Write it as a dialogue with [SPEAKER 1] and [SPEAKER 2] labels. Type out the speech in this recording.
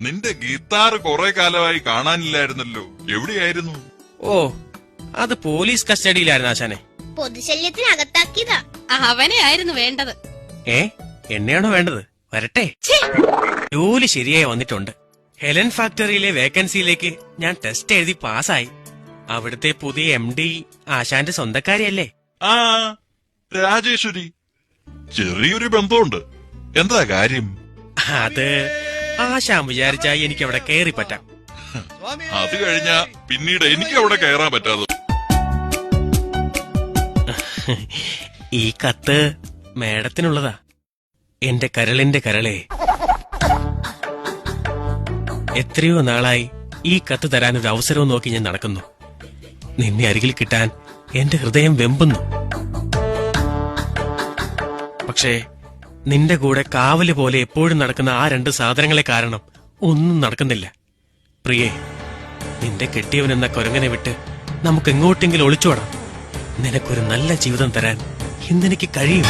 [SPEAKER 1] നിന്റെ ഗിത്താർ കുറെ കാലമായി കാണാനില്ലായിരുന്നല്ലോ, എവിടെയായിരുന്നു?
[SPEAKER 2] ഓ, അത് പോലീസ് കസ്റ്റഡിയിലായിരുന്നു ആശാനെ.
[SPEAKER 3] പൊതുശല്യത്തിന് അകത്താക്കിയതാ.
[SPEAKER 4] അവനെ ആയിരുന്നു വേണ്ടത്.
[SPEAKER 2] എന്നെയാണോ വേണ്ടത്? വരട്ടെ. ജോലി ശരിയായി വന്നിട്ടുണ്ട്. ഹെലൻ ഫാക്ടറിയിലെ വേക്കൻസിയിലേക്ക് ഞാൻ ടെസ്റ്റ് എഴുതി പാസ്സായി. അവിടുത്തെ പുതിയ MD ആശാന്റെ സ്വന്തക്കാരിയല്ലേ?
[SPEAKER 1] ആ, രാജേശ്വരി. ചെറിയൊരു ബന്ധമുണ്ട്. എന്താ കാര്യം?
[SPEAKER 2] അത് ആശാൻ വിചാരിച്ചാ എനിക്ക് അവിടെ കയറി പറ്റാം.
[SPEAKER 1] അത് കഴിഞ്ഞാ പിന്നീട് എനിക്ക് അവിടെ കയറാൻ പറ്റാതെ.
[SPEAKER 2] ഈ കത്ത് മേഡത്തിനുള്ളതാ. എന്റെ കരളിന്റെ കരളെ, എത്രയോ നാളായി ഈ കത്ത് തരാനൊരു അവസരവും നോക്കി ഞാൻ നടക്കുന്നു. നിന്നെ അരികിൽ കിട്ടാൻ എന്റെ ഹൃദയം വെമ്പുന്നു. പക്ഷേ നിന്റെ കൂടെ കാവല് പോലെ എപ്പോഴും നടക്കുന്ന ആ 2 സാധനങ്ങളെ കാരണം ഒന്നും നടക്കുന്നില്ല. പ്രിയേ, നിന്റെ കെട്ടിയവനെന്ന കുരങ്ങനെ വിട്ട് നമുക്ക് എങ്ങോട്ടെങ്കിലും ഒളിച്ചോടാം. നിനക്കൊരു നല്ല ജീവിതം തരാൻ ഇന്നെനിക്ക് കഴിയും.